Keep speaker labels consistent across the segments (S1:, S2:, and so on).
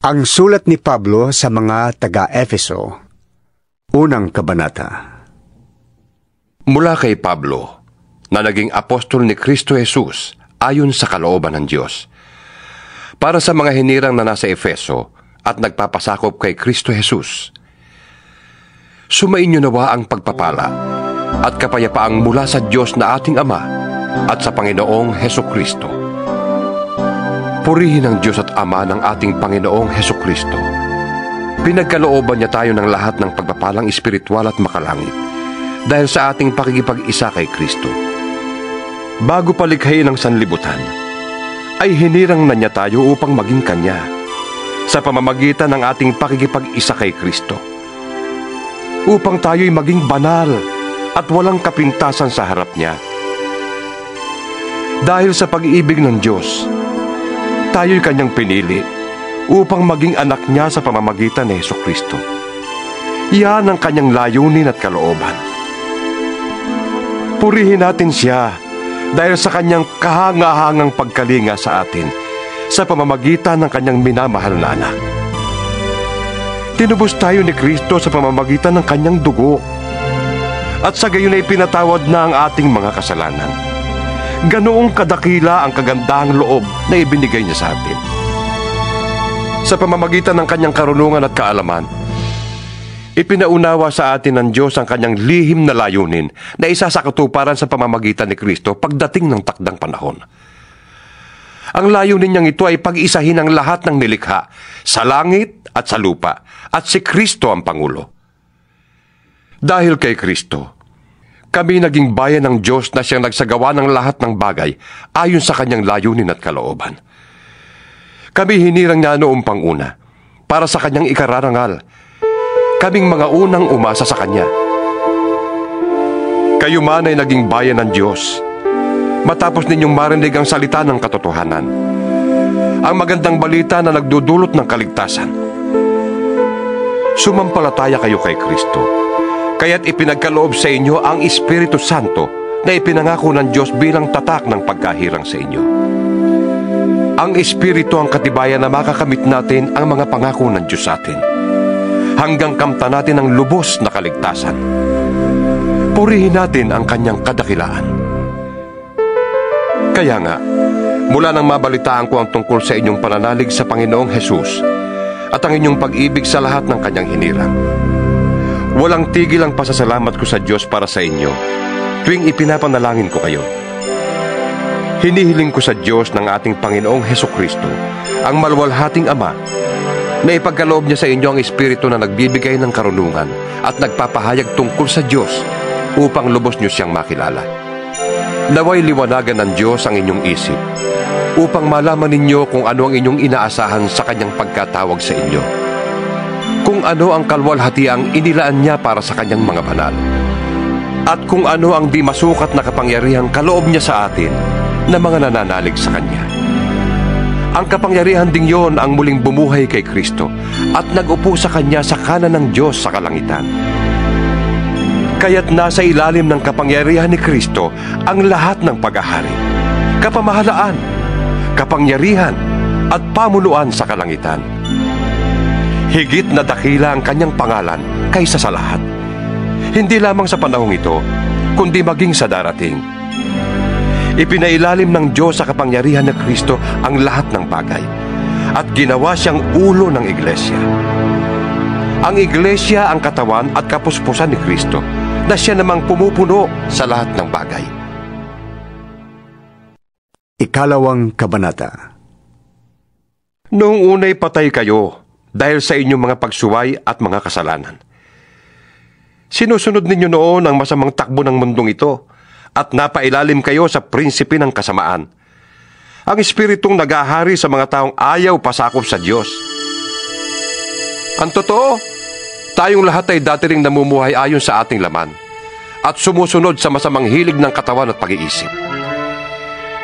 S1: Ang sulat ni Pablo sa mga taga-Efeso, unang kabanata.
S2: Mula kay Pablo, na naging apostol ni Kristo Jesus ayon sa kalooban ng Diyos, para sa mga hinirang na nasa Efeso at nagpapasakop kay Kristo Jesus. Sumainyo nawa ang pagpapala at kapayapaang mula sa Diyos na ating Ama at sa Panginoong Hesukristo. Purihin ang Diyos at Ama ng ating Panginoong Hesukristo. Pinagkalooban niya tayo ng lahat ng pagpapalang espiritual at makalangit dahil sa ating pakikipag-isa kay Kristo. Bago palikhain ang sanlibutan, ay hinirang na niya tayo upang maging Kanya sa pamamagitan ng ating pakikipag-isa kay Kristo, upang tayo'y maging banal at walang kapintasan sa harap niya. Dahil sa pag-ibig ng Diyos, tayo'y Kanyang pinili upang maging anak niya sa pamamagitan ni Hesukristo. Iyan ang Kanyang layunin at kalooban. Purihin natin Siya dahil sa Kanyang kahangahangang pagkalinga sa atin sa pamamagitan ng Kanyang minamahal na anak. Tinubos tayo ni Kristo sa pamamagitan ng Kanyang dugo, at sa gayon ay pinatawad na ang ating mga kasalanan. Ganoong kadakila ang kagandahang loob na ibinigay niya sa atin. Sa pamamagitan ng Kanyang karunungan at kaalaman, ipinaunawa sa atin ng Diyos ang Kanyang lihim na layunin na isa sa katuparan sa pamamagitan ni Kristo pagdating ng takdang panahon. Ang layunin niyang ito ay pag-isahin ang lahat ng nilikha sa langit at sa lupa, at si Kristo ang Pangulo. Dahil kay Kristo, kami naging bayan ng Diyos na Siyang nagsagawa ng lahat ng bagay ayon sa Kanyang layunin at kalooban. Kami hinirang niya noong panguna para sa Kanyang ikararangal. Kaming mga unang umasa sa Kanya. Kayo man ay naging bayan ng Diyos matapos ninyong marinig ang salita ng katotohanan, ang magandang balita na nagdudulot ng kaligtasan. Sumampalataya kayo kay Kristo, kaya't ipinagkaloob sa inyo ang Espiritu Santo na ipinangako ng Diyos bilang tatak ng pagkahirang sa inyo. Ang Espiritu ang katibayan na makakamit natin ang mga pangako ng Diyos sa atin, hanggang kamtan natin ang lubos na kaligtasan. Purihin natin ang Kanyang kadakilaan. Kaya nga, mula nang mabalitaan ko ang tungkol sa inyong pananalig sa Panginoong Hesus at ang inyong pag-ibig sa lahat ng Kanyang hinirang, walang tigil ang pasasalamat ko sa Diyos para sa inyo tuwing ipinapanalangin ko kayo. Hinihiling ko sa Diyos ng ating Panginoong Hesukristo, ang maluwalhating Ama, na ipagkaloob niya sa inyo ang Espiritu na nagbibigay ng karunungan at nagpapahayag tungkol sa Diyos upang lubos niyo siyang makilala. Naway liwanagan ng Diyos ang inyong isip upang malaman ninyo kung ano ang inyong inaasahan sa Kanyang pagkatawag sa inyo, kung ano ang kalwalhatiang inilaan niya para sa Kanyang mga banal, at kung ano ang di masukat na kapangyarihang kaloob niya sa atin na mga nananalig sa Kanya. Ang kapangyarihan ding yon ang muling bumuhay kay Kristo at nag-upo sa Kanya sa kanan ng Diyos sa kalangitan. Kaya't nasa ilalim ng kapangyarihan ni Kristo ang lahat ng paghahari, kapamahalaan, kapangyarihan at pamunuan sa kalangitan. Higit na dakila ang Kanyang pangalan kaysa sa lahat, hindi lamang sa panahong ito, kundi maging sa darating. Ipinailalim ng Diyos sa kapangyarihan ng Kristo ang lahat ng bagay, at ginawa siyang ulo ng iglesia. Ang iglesia ang katawan at kapuspusan ni Kristo, na siya namang pumupuno sa lahat ng bagay.
S1: Ikalawang kabanata.
S2: Noong unay patay kayo dahil sa inyong mga pagsuway at mga kasalanan. Sinusunod ninyo noon ang masamang takbo ng mundong ito at napailalim kayo sa prinsipe ng kasamaan, ang espiritong nagahari sa mga taong ayaw pasakop sa Diyos. Ang totoo, tayong lahat ay dati ring namumuhay ayon sa ating laman at sumusunod sa masamang hilig ng katawan at pag-iisip.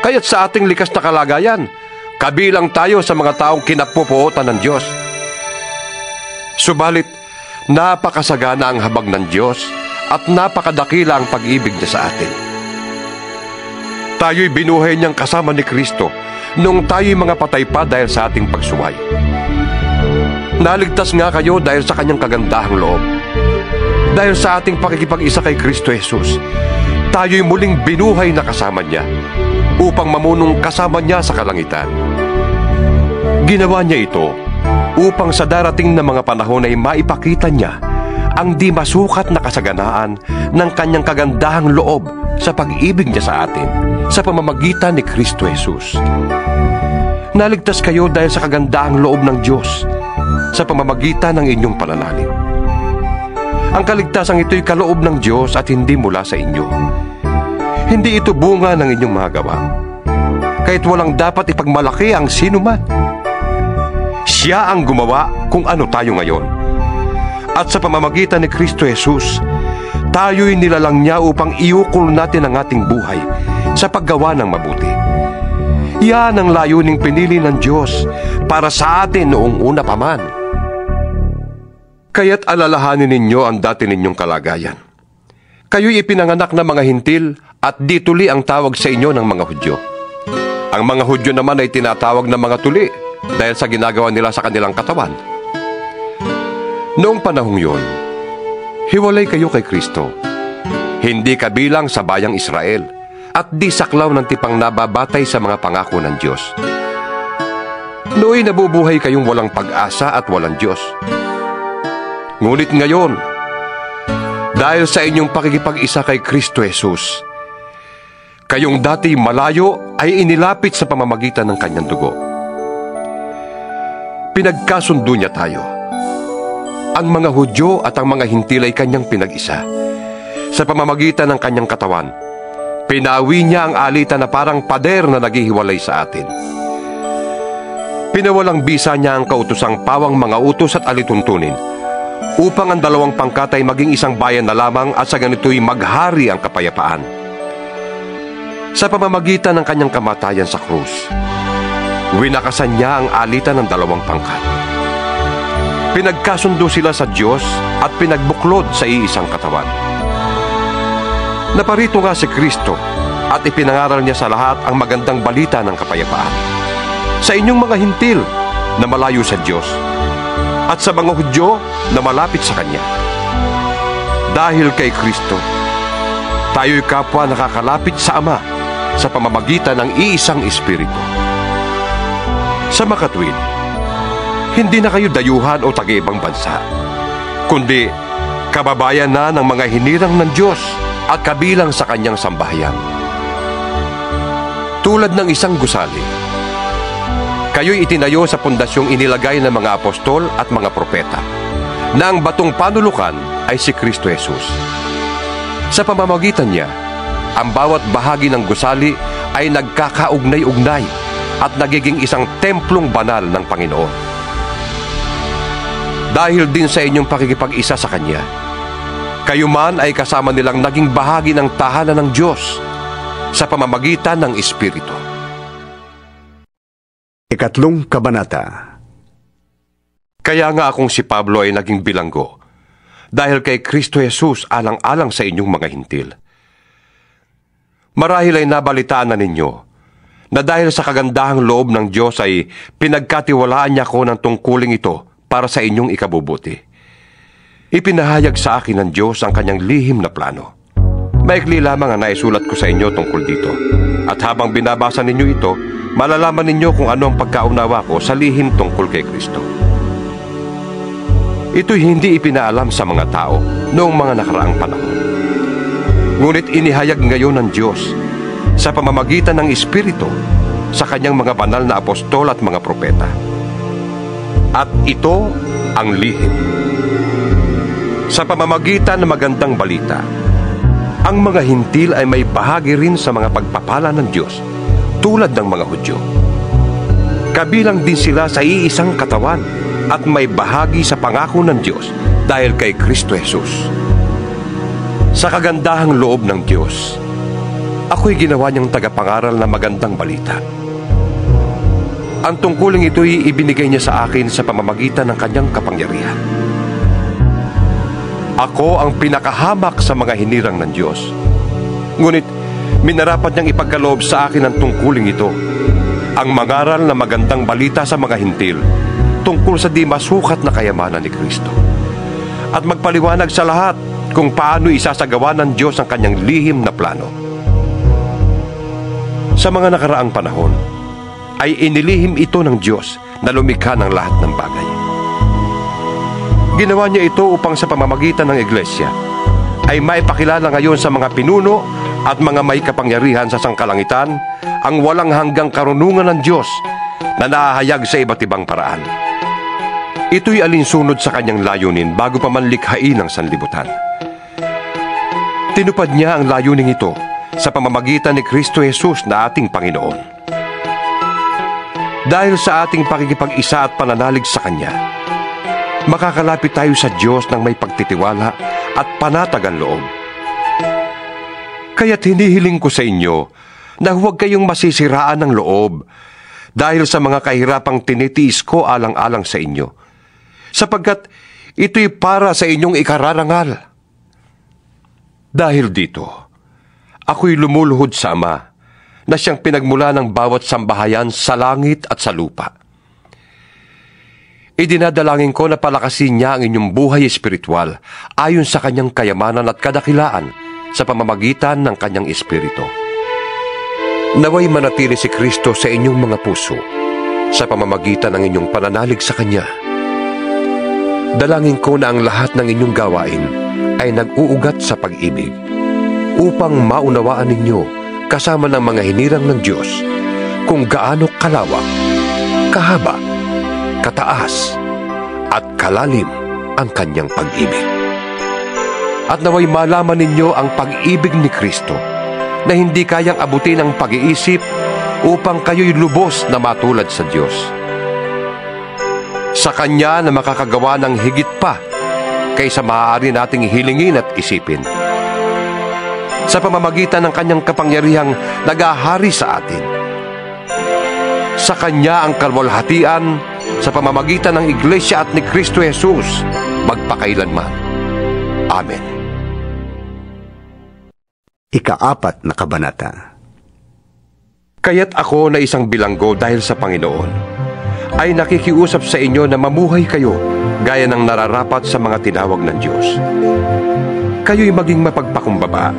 S2: Kaya't sa ating likas na kalagayan, kabilang tayo sa mga taong kinapupuotan ng Diyos. Subalit, napakasagana ang habag ng Diyos at napakadakila ang pag-ibig niya sa atin. Tayo'y binuhay niyang kasama ni Kristo noong tayo'y mga patay pa dahil sa ating pagsuway. Naligtas nga kayo dahil sa kanyang kagandahang loob. Dahil sa ating pakikipag-isa kay Kristo Jesus, tayo'y muling binuhay na kasama niya upang mamunong kasama niya sa kalangitan. Ginawa niya ito upang sa darating na mga panahon ay maipakita niya ang di masukat na kasaganaan ng kanyang kagandahang loob sa pag-ibig niya sa atin sa pamamagitan ni Kristo Jesus. Naligtas kayo dahil sa kagandahang loob ng Diyos sa pamamagitan ng inyong pananalig. Ang kaligtasang ito'y kaloob ng Diyos at hindi mula sa inyo. Hindi ito bunga ng inyong mga gawa, kahit walang dapat ipagmalaki ang sinuman. Siya ang gumawa kung ano tayo ngayon. At sa pamamagitan ni Kristo Jesus, tayo'y nilalang niya upang iukol natin ang ating buhay sa paggawa ng mabuti. Yan ang layuning pinili ng Diyos para sa atin noong una pa man. Kaya't alalahanin ninyo ang dati ninyong kalagayan. Kayo'y ipinanganak na mga hintil at di tuli ang tawag sa inyo ng mga Hudyo. Ang mga Hudyo naman ay tinatawag na mga tuli dahil sa ginagawa nila sa kanilang katawan. Noong panahong yun, hiwalay kayo kay Kristo. Hindi kabilang sa bayang Israel at di saklaw ng tipang nababatay sa mga pangako ng Diyos. Nooy nabubuhay kayong walang pag-asa at walang Diyos. Ngunit ngayon, dahil sa inyong pakikipag-isa kay Kristo Jesus, kayong dati malayo ay inilapit sa pamamagitan ng kanyang dugo. Pinagkasundo niya tayo. Ang mga Hudyo at ang mga hintil ay kanyang pinag-isa. Sa pamamagitan ng kanyang katawan, pinawi niya ang alitan na parang pader na naghihiwalay sa atin. Pinawalang bisa niya ang kautosang pawang mga utos at alituntunin upang ang dalawang pangkat ay maging isang bayan na lamang at sa ganito'y maghari ang kapayapaan. Sa pamamagitan ng kanyang kamatayan sa krus, winakasan niya ang alitan ng dalawang pangkat. Pinagkasundo sila sa Diyos at pinagbuklod sa iisang katawan. Naparito nga si Kristo at ipinangaral niya sa lahat ang magandang balita ng kapayapaan. Sa inyong mga hintil na malayo sa Diyos at sa mga Hudyo na malapit sa Kanya. Dahil kay Kristo, tayo'y kapwa nakakalapit sa Ama sa pamamagitan ng iisang Espiritu. Sa makatwid, hindi na kayo dayuhan o taga-ibang bansa, kundi kababayan na ng mga hinirang ng Diyos at kabilang sa Kanyang sambahayan. Tulad ng isang gusali, kayo'y itinayo sa pundasyong inilagay ng mga apostol at mga propeta, na ang batong panulukan ay si Kristo Jesus. Sa pamamagitan niya, ang bawat bahagi ng gusali ay nagkakaugnay-ugnay at nagiging isang templong banal ng Panginoon. Dahil din sa inyong pakikipag-isa sa Kanya, kayo man ay kasama nilang naging bahagi ng tahanan ng Diyos sa pamamagitan ng Espiritu.
S1: Ikatlong kabanata.
S2: Kaya nga akong si Pablo ay naging bilanggo, dahil kay Kristo Jesus alang-alang sa inyong mga hintil. Marahil ay nabalitaan na ninyo, na dahil sa kagandahang loob ng Diyos ay pinagkatiwalaan niya ko ng tungkuling ito para sa inyong ikabubuti. Ipinahayag sa akin ng Diyos ang kanyang lihim na plano. Maikli lamang ang naisulat ko sa inyo tungkol dito. At habang binabasa ninyo ito, malalaman ninyo kung ano ang pagkaunawa ko sa lihim tungkol kay Kristo. Ito'y hindi ipinaalam sa mga tao noong mga nakaraang panahon. Ngunit inihayag ngayon ng Diyos sa pamamagitan ng Espiritu sa kanyang mga banal na apostol at mga propeta. At ito ang lihim. Sa pamamagitan ng magandang balita, ang mga hintil ay may bahagi rin sa mga pagpapala ng Diyos, tulad ng mga Hudyo. Kabilang din sila sa iisang katawan at may bahagi sa pangako ng Diyos dahil kay Kristo Jesus. Sa kagandahang loob ng Diyos, ako'y ginawa niyang tagapangaral na magandang balita. Ang tungkuling ito'y ibinigay niya sa akin sa pamamagitan ng kanyang kapangyarihan. Ako ang pinakahamak sa mga hinirang ng Diyos. Ngunit minarapat niyang ipagkaloob sa akin ang tungkuling ito, ang mangaral na magandang balita sa mga hintil, tungkol sa di masukat na kayamanan ni Kristo at magpaliwanag sa lahat kung paano isasagawa ng Diyos ang kanyang lihim na plano. Sa mga nakaraang panahon, ay inilihim ito ng Diyos na lumikha ng lahat ng bagay. Ginawa niya ito upang sa pamamagitan ng Iglesia ay maipakilala ngayon sa mga pinuno at mga may kapangyarihan sa sangkalangitan ang walang hanggang karunungan ng Diyos na nahahayag sa iba't ibang paraan. Ito'y alinsunod sa kanyang layunin bago pa man likhain ang sanlibutan. Tinupad niya ang layuning ito sa pamamagitan ni Kristo Jesus na ating Panginoon. Dahil sa ating pakikipag-isa at pananalig sa Kanya, makakalapit tayo sa Diyos ng may pagtitiwala at panatagang loob. Kaya't hinihiling ko sa inyo na huwag kayong masisiraan ng loob dahil sa mga kahirapang tinitiis ko alang-alang sa inyo, sapagkat ito'y para sa inyong ikararangal. Dahil dito, ako'y lumuluhod sa Ama na siyang pinagmula ng bawat sambahayan sa langit at sa lupa. Idinadalangin ko na palakasin niya ang inyong buhay espiritual ayon sa kanyang kayamanan at kadakilaan sa pamamagitan ng kanyang espiritu. Naway manatili si Kristo sa inyong mga puso sa pamamagitan ng inyong pananalig sa Kanya. Dalangin ko na ang lahat ng inyong gawain ay nag-uugat sa pag-ibig upang maunawaan ninyo kasama ng mga hinirang ng Diyos kung gaano kalawak, kahaba, kataas, at kalalim ang Kanyang pag-ibig. At naway malaman ninyo ang pag-ibig ni Kristo na hindi kayang abutin ng pag-iisip upang kayo'y lubos na matulad sa Diyos. Sa Kanya na makakagawa ng higit pa kaysa maaari nating hilingin at isipin. Sa pamamagitan ng Kanyang kapangyarihang nag-ahari sa atin. Sa Kanya ang kalwalhatian sa pamamagitan ng Iglesia at ni Kristo Jesus magpakailanman. Amen.
S1: Ika-4 na kabanata.
S2: Kaya't ako na isang bilanggo dahil sa Panginoon ay nakikiusap sa inyo na mamuhay kayo gaya ng nararapat sa mga tinawag ng Diyos. Kayo'y maging mapagpakumbaba,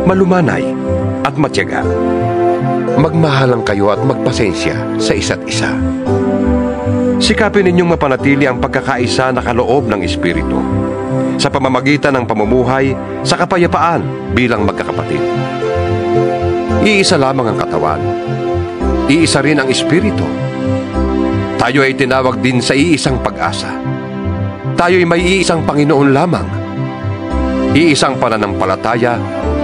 S2: malumanay at matyaga. Magmahalang kayo at magpasensya sa isa't isa. Sikapin ninyong mapanatili ang pagkakaisa na kaloob ng Espiritu sa pamamagitan ng pamumuhay sa kapayapaan bilang magkakapatid. Iisa lamang ang katawan. Iisa rin ang Espiritu. Tayo ay tinawag din sa iisang pag-asa. Tayo ay may iisang Panginoon lamang. Iisang pananampalataya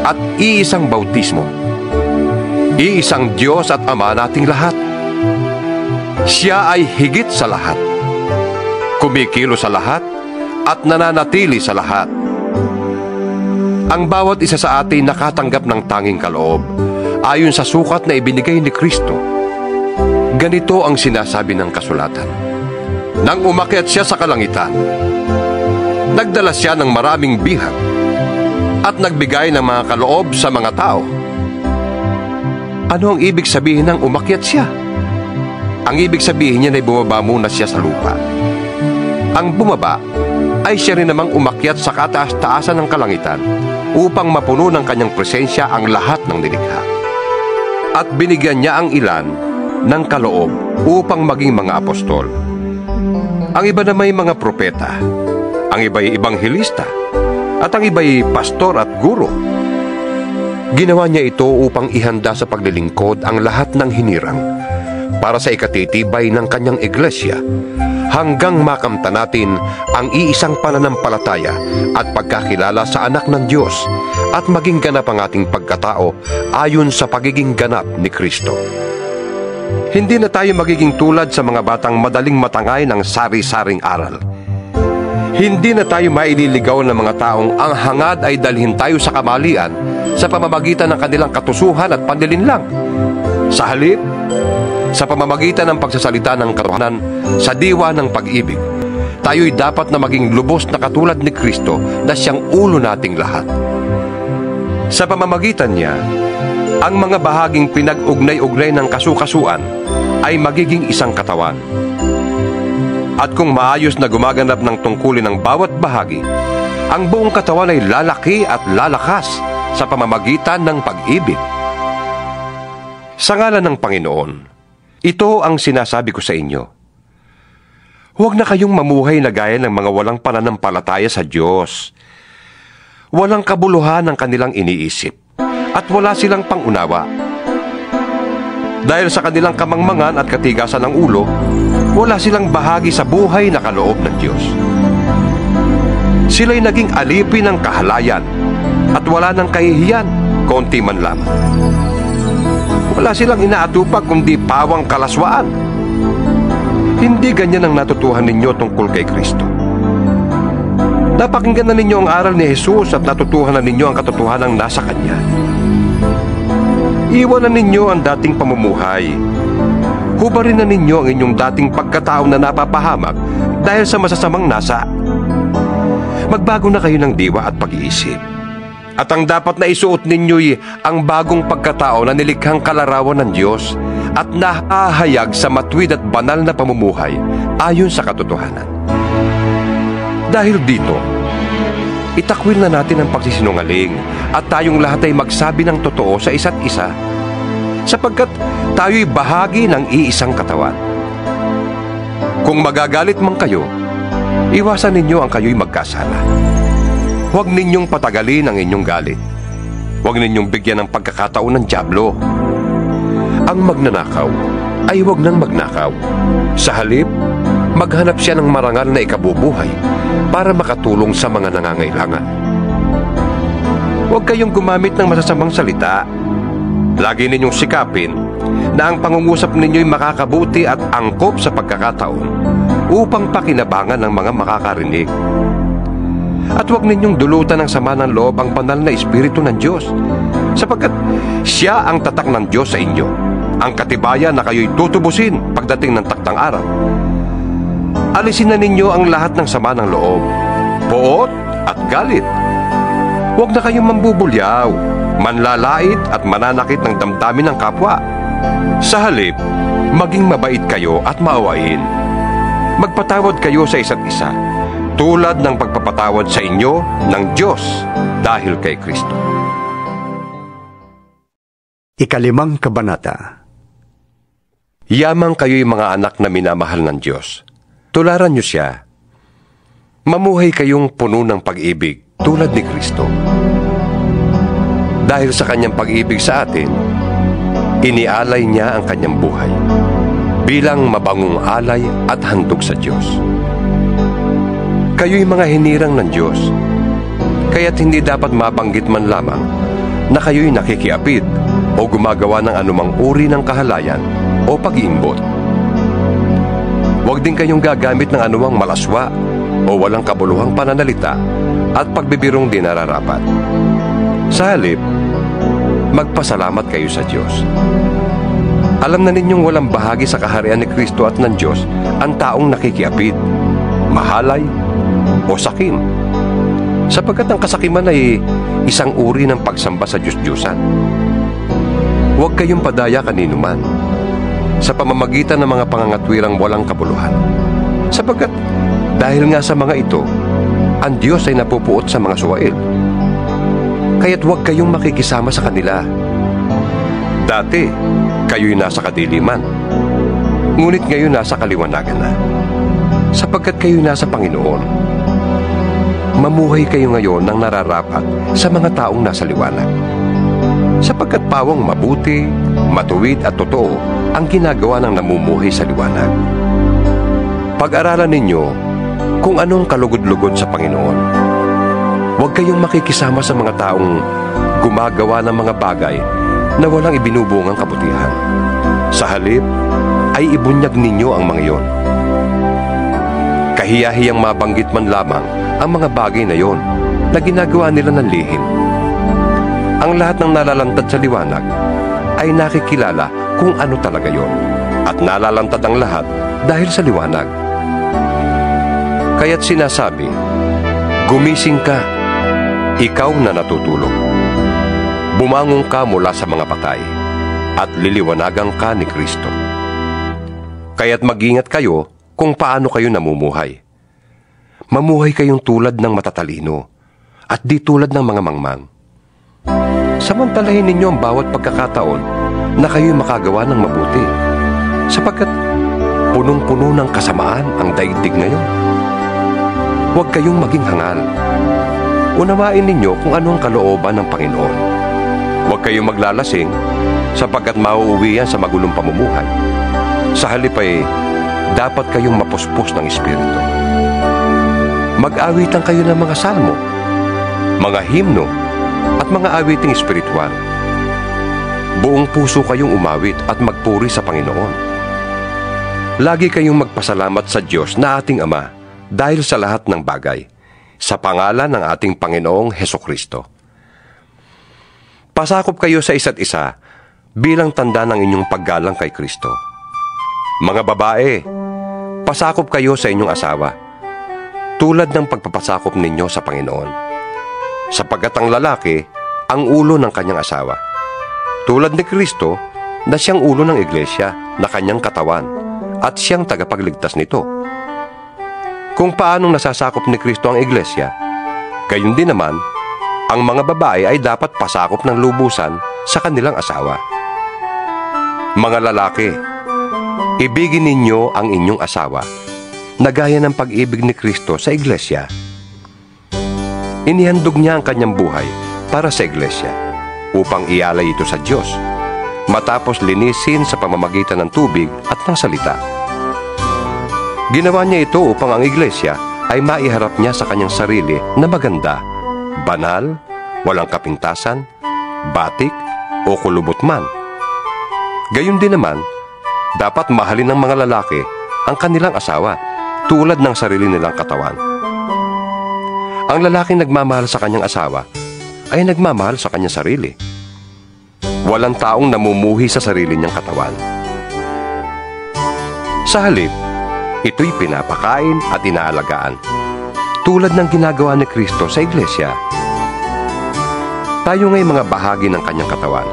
S2: at iisang bautismo. Iisang Diyos at Ama nating lahat. Siya ay higit sa lahat. Kumikilo sa lahat at nananatili sa lahat. Ang bawat isa sa atin nakatanggap ng tanging kaloob ayon sa sukat na ibinigay ni Kristo. Ganito ang sinasabi ng kasulatan. Nang umakyat siya sa kalangitan, nagdala siya ng maraming bihag at nagbigay ng mga kaloob sa mga tao. Ano ang ibig sabihin ng umakyat siya? Ang ibig sabihin niya ay bumaba muna siya sa lupa. Ang bumaba ay siya rin namang umakyat sa kataas-taasan ng kalangitan upang mapuno ng kanyang presensya ang lahat ng nilikha. At binigyan niya ang ilan ng kaloob upang maging mga apostol. Ang iba na may mga propeta, ang iba'y ibanghilista, at ang iba'y pastor at guro. Ginawa niya ito upang ihanda sa paglilingkod ang lahat ng hinirang para sa ikatitibay ng kanyang iglesia hanggang makamta natin ang iisang pananampalataya at pagkakilala sa anak ng Diyos at maging ganap ang ating pagkatao ayon sa pagiging ganap ni Kristo. Hindi na tayo magiging tulad sa mga batang madaling matangay ng sari-saring aral. Hindi na tayo maililigaw ng mga taong ang hangad ay dalhin tayo sa kamalian sa pamamagitan ng kanilang katusuhan at panlilinlang. Sa halip, sa pamamagitan ng pagsasalita ng katotohanan sa diwa ng pag-ibig, tayo'y dapat na maging lubos na katulad ni Kristo na siyang ulo nating lahat. Sa pamamagitan niya, ang mga bahaging pinag-ugnay-ugnay ng kasukasuan ay magiging isang katawan. At kung maayos na gumaganap ng tungkulin ng bawat bahagi, ang buong katawan ay lalaki at lalakas sa pamamagitan ng pag-ibig. Sa ngalan ng Panginoon, ito ang sinasabi ko sa inyo. Huwag na kayong mamuhay na gaya ng mga walang pananampalataya sa Diyos. Walang kabuluhan ang kanilang iniisip at wala silang pangunawa. Dahil sa kanilang kamangmangan at katigasan ng ulo, wala silang bahagi sa buhay na kaloob ng Diyos. Sila'y naging alipin ng kahalayan at wala ng kahihiyan, konti man lamang. Wala silang inaatupag kundi pawang kalaswaan. Hindi ganyan ang natutuhan ninyo tungkol kay Kristo. Napakinggan na ninyo ang aral ni Jesus at natutuhan na ninyo ang katotohanan nasa Kanya. Iwanan ninyo ang dating pamumuhay. Hubarin na ninyo ang inyong dating pagkatao na napapahamak dahil sa masasamang nasa. Magbago na kayo ng diwa at pag-iisip. At ang dapat na isuot ninyo'y ang bagong pagkatao na nilikhang kalarawan ng Diyos at nahahayag sa matuwid at banal na pamumuhay ayon sa katotohanan. Dahil dito, itakwil na natin ang pagsisinungaling at tayong lahat ay magsabi ng totoo sa isa't isa, sapagkat tayo'y bahagi ng iisang katawan. Kung magagalit man kayo, iwasan ninyo ang kayo'y magkasala. Huwag ninyong patagalin ang inyong galit. Huwag ninyong bigyan ng pagkakataon ng dyablo. Ang magnanakaw ay huwag nang magnakaw. Sa halip, maghanap siya ng marangal na ikabubuhay para makatulong sa mga nangangailangan. Huwag kayong gumamit ng masasamang salita. Lagi ninyong sikapin na ang pangungusap ninyo'y makakabuti at angkop sa pagkakataon upang pakinabangan ng mga makakarinig. At huwag ninyong dulutan ng sama ng loob ang banal na Espiritu ng Diyos, sapagkat siya ang tatak ng Diyos sa inyo, ang katibayan na kayo'y tutubusin pagdating ng taktang araw. Alisin na ninyo ang lahat ng sama ng loob, poot at galit. Huwag na kayong mambubulyaw, manlalait at mananakit ng damdamin ng kapwa. Sa halip, maging mabait kayo at maawain. Magpatawad kayo sa isa't isa, tulad ng pagpapatawad sa inyo ng Diyos dahil kay Kristo.
S1: Ikalimang kabanata.
S2: Yamang kayo'y mga anak na minamahal ng Diyos. Tularan niyo siya. Mamuhay kayong puno ng pag-ibig tulad ni Kristo. Dahil sa kanyang pag-ibig sa atin, inialay niya ang kanyang buhay bilang mabangong alay at handog sa Diyos. Kayo'y mga hinirang ng Diyos, kaya't hindi dapat mabanggit man lamang na kayo'y nakikiapid o gumagawa ng anumang uri ng kahalayan o pag-iimbot. Huwag din kayong gagamit ng anumang malaswa o walang kabuluhang pananalita at pagbibirong di nararapat. Sa halip, magpasalamat kayo sa Diyos. Alam na ninyong walang bahagi sa kaharian ni Kristo at ng Diyos ang taong nakikiapid, mahalay, o sakim, sapagkat ang kasakiman ay isang uri ng pagsamba sa Diyos-Diyusan. Huwag kayong padaya kanino man sa pamamagitan ng mga pangangatwirang walang kabuluhan, sapagkat dahil nga sa mga ito, ang Diyos ay napupuot sa mga suwail. Kaya't huwag kayong makikisama sa kanila. Dati, kayo'y nasa kadiliman, ngunit ngayon nasa kaliwanagan na, sapagkat kayo'y nasa Panginoon. Mamuhay kayo ngayon ng nararapat sa mga taong nasa liwanag, sapagkat pawang mabuti, matuwid at totoo ang ginagawa ng namumuhay sa liwanag. Pag-aralan ninyo kung anong kalugod-lugod sa Panginoon. Huwag kayong makikisama sa mga taong gumagawa ng mga bagay na walang ibinubungang kabutihan. Sa halip, ay ibunyag ninyo ang mga iyon. Kahiya-hiyang mabanggit man lamang ang mga bagay na iyon na ginagawa nila ng lihim. Ang lahat ng nalalantad sa liwanag ay nakikilala kung ano talaga iyon, at nalalantad ang lahat dahil sa liwanag. Kaya't sinasabi, gumising ka, ikaw na natutulog. Bumangon ka mula sa mga patay, at liliwanagan ka ni Kristo. Kaya't mag-ingat kayo kung paano kayo namumuhay. Mamuhay kayong tulad ng matatalino at di tulad ng mga mangmang. Samantalahin ninyo ang bawat pagkakataon na kayo'y makagawa ng mabuti, sapagkat punong-puno ng kasamaan ang daigdig ngayon. Huwag kayong maging hangal. Unawain ninyo kung ano ang kalooban ng Panginoon. Huwag kayong maglalasing, sapagkat mauuwi yan sa magulong pamumuhay. Sa halip ay dapat kayong mapuspos ng Espiritu. Mag-awitan kayo ng mga salmo, mga himno, at mga awiting espiritual. Buong puso kayong umawit at magpuri sa Panginoon. Lagi kayong magpasalamat sa Diyos na ating Ama dahil sa lahat ng bagay, sa pangalan ng ating Panginoong Hesukristo. Pasakop kayo sa isa't isa bilang tanda ng inyong paggalang kay Kristo. Mga babae, pasakop kayo sa inyong asawa, tulad ng pagpapasakop ninyo sa Panginoon. Sapagkat ang lalaki, ang ulo ng kanyang asawa. Tulad ni Kristo, na siyang ulo ng iglesia, na kanyang katawan, at siyang tagapagligtas nito. Kung paanong nasasakop ni Kristo ang iglesia, gayon din naman, ang mga babae ay dapat pasakop ng lubusan sa kanilang asawa. Mga lalaki, ibigin ninyo ang inyong asawa, na gaya ng pag-ibig ni Kristo sa iglesia. Inihandog niya ang kanyang buhay para sa iglesia, upang ialay ito sa Diyos, matapos linisin sa pamamagitan ng tubig at ng salita. Ginawa niya ito upang ang iglesia ay maiharap niya sa kanyang sarili na maganda, banal, walang kapintasan, batik, o kulubot man. Gayon din naman, dapat mahalin ng mga lalaki ang kanilang asawa tulad ng sarili nilang katawan. Ang lalaking nagmamahal sa kanyang asawa ay nagmamahal sa kanyang sarili. Walang taong namumuhi sa sarili niyang katawan. Sa halip, ito'y pinapakain at inaalagaan, tulad ng ginagawa ni Kristo sa iglesia. Tayo nga'y mga bahagi ng kanyang katawan,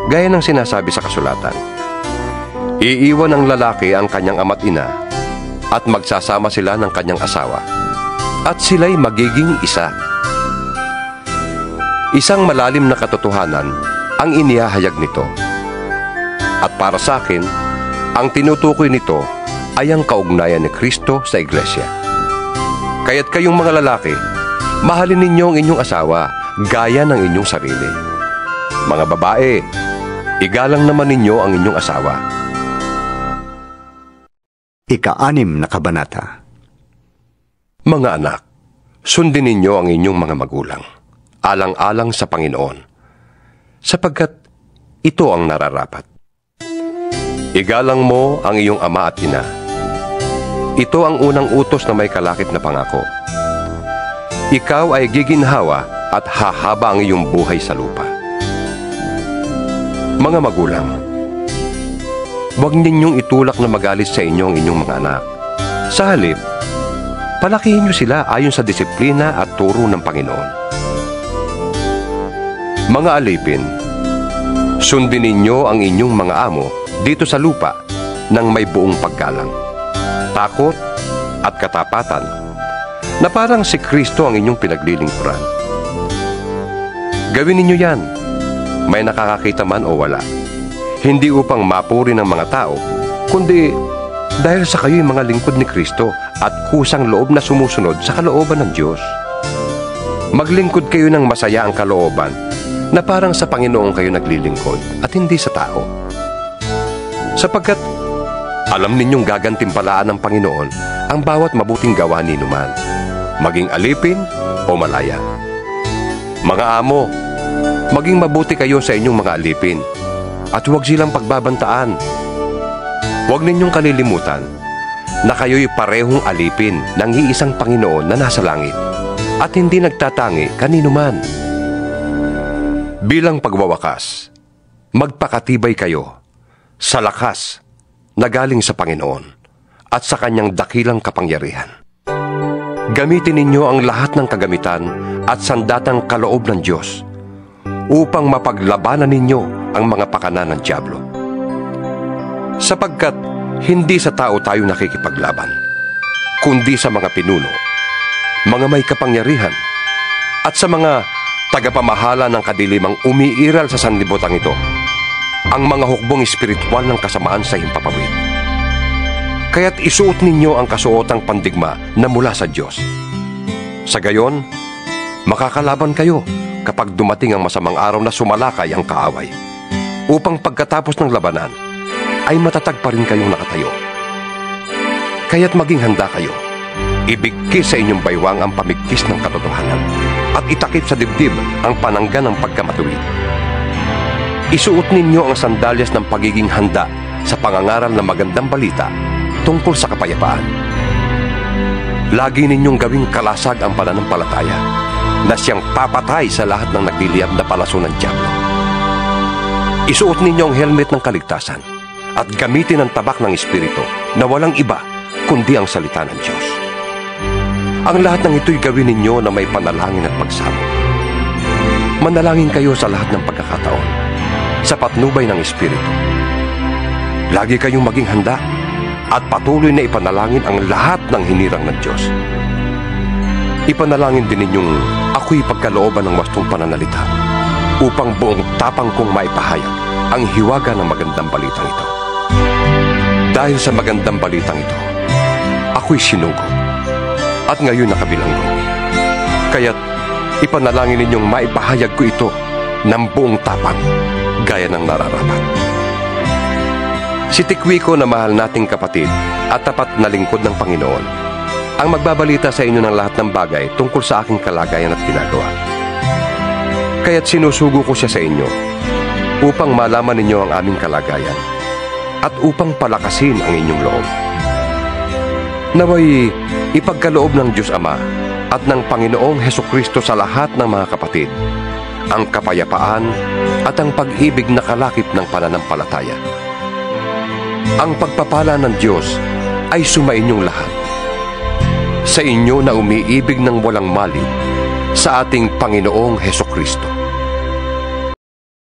S2: gaya ng sinasabi sa kasulatan. Iiwan ng lalaki ang kanyang ama't ina, at magsasama sila ng kanyang asawa, at sila'y magiging isa. Isang malalim na katotohanan ang inihahayag nito. At para sa akin, ang tinutukoy nito ay ang kaugnayan ni Kristo sa iglesia. Kaya't kayong mga lalaki, mahalin ninyo ang inyong asawa gaya ng inyong sarili. Mga babae, igalang naman ninyo ang inyong asawa.
S1: Ika-6 na kabanata.
S2: Mga anak, sundin ninyo ang inyong mga magulang, alang-alang sa Panginoon, sapagkat ito ang nararapat. Igalang mo ang iyong ama at ina. Ito ang unang utos na may kalakip na pangako. Ikaw ay giginhawa at hahaba ang iyong buhay sa lupa. Mga magulang, huwag ninyong itulak na magalit sa inyo ang inyong mga anak. Sa halip, palakihin niyo sila ayon sa disiplina at turo ng Panginoon. Mga alipin, sundin ninyo ang inyong mga amo dito sa lupa ng may buong paggalang, takot at katapatan, na parang si Kristo ang inyong pinaglilingkuran. Gawin ninyo yan, may nakakakita man o wala, hindi upang mapuri ng mga tao, kundi dahil sa kayo'y mga lingkod ni Kristo at kusang loob na sumusunod sa kalooban ng Diyos. Maglingkod kayo ng masaya ang kalooban, na parang sa Panginoon kayo naglilingkod at hindi sa tao. Sapagkat alam ninyong gagantimpalaan ng Panginoon ang bawat mabuting gawa ninuman, maging alipin o malaya. Mga amo, maging mabuti kayo sa inyong mga alipin, at huwag silang pagbabantaan. Huwag ninyong kalilimutan na kayo'y parehong alipin ng iisang Panginoon na nasa langit, at hindi nagtatangi kanino man. Bilang pagwawakas, magpakatibay kayo sa lakas na galing sa Panginoon at sa kanyang dakilang kapangyarihan. Gamitin ninyo ang lahat ng kagamitan at sandatang kaloob ng Diyos upang mapaglabanan ninyo ang mga pakanan ng dyablo. Sapagkat hindi sa tao tayo nakikipaglaban, kundi sa mga pinuno, mga may kapangyarihan, at sa mga tagapamahala ng kadilimang umiiral sa sanlibutan ito, ang mga hukbong espiritual ng kasamaan sa himpapawid. Kaya't isuot ninyo ang kasuotang pandigma na mula sa Diyos. Sa gayon, makakalaban kayo kapag dumating ang masamang araw na sumalakay ang kaaway, upang pagkatapos ng labanan ay matatag pa rin kayong nakatayo. Kaya't maging handa kayo, ibigkis sa inyong baywang ang pamigkis ng katotohanan, at itakip sa dibdib ang panangga ng pagkamatuwid. Isuot ninyo ang sandalyas ng pagiging handa sa pangangaral ng magandang balita tungkol sa kapayapaan. Lagi ninyong gawing kalasag ang pananampalataya na siyang papatay sa lahat ng nagliliyab na palaso ng dyablo. Isuot ninyo ang helmet ng kaligtasan at gamitin ang tabak ng Espiritu na walang iba kundi ang salita ng Diyos. Ang lahat ng ito'y gawin ninyo na may panalangin at pagsamo. Manalangin kayo sa lahat ng pagkakataon, sa patnubay ng Espiritu. Lagi kayong maging handa at patuloy na ipanalangin ang lahat ng hinirang ng Diyos. Ipanalangin din ninyong ako'y pagkalooban ng wastong pananalita upang buong tapang kong maipahayag ang hiwaga ng magandang balitang ito. Dahil sa magandang balitang ito, ako'y sinugo at ngayon nakabilanggo. Kaya't ipanalangin ninyong maipahayag ko ito ng buong tapang gaya ng nararapat. Si Tikwico na mahal nating kapatid at tapat na lingkod ng Panginoon ang magbabalita sa inyo ng lahat ng bagay tungkol sa aking kalagayan at ginagawa. Kaya't sinusugo ko siya sa inyo upang malaman ninyo ang aming kalagayan at upang palakasin ang inyong loob. Naway ipagkaloob ng Diyos Ama at ng Panginoong Hesukristo sa lahat ng mga kapatid ang kapayapaan at ang pag-ibig na kalakip ng pananampalataya. Ang pagpapala ng Diyos ay sumainyong lahat. Sa inyo na umiibig ng walang mali sa ating Panginoong Hesukristo.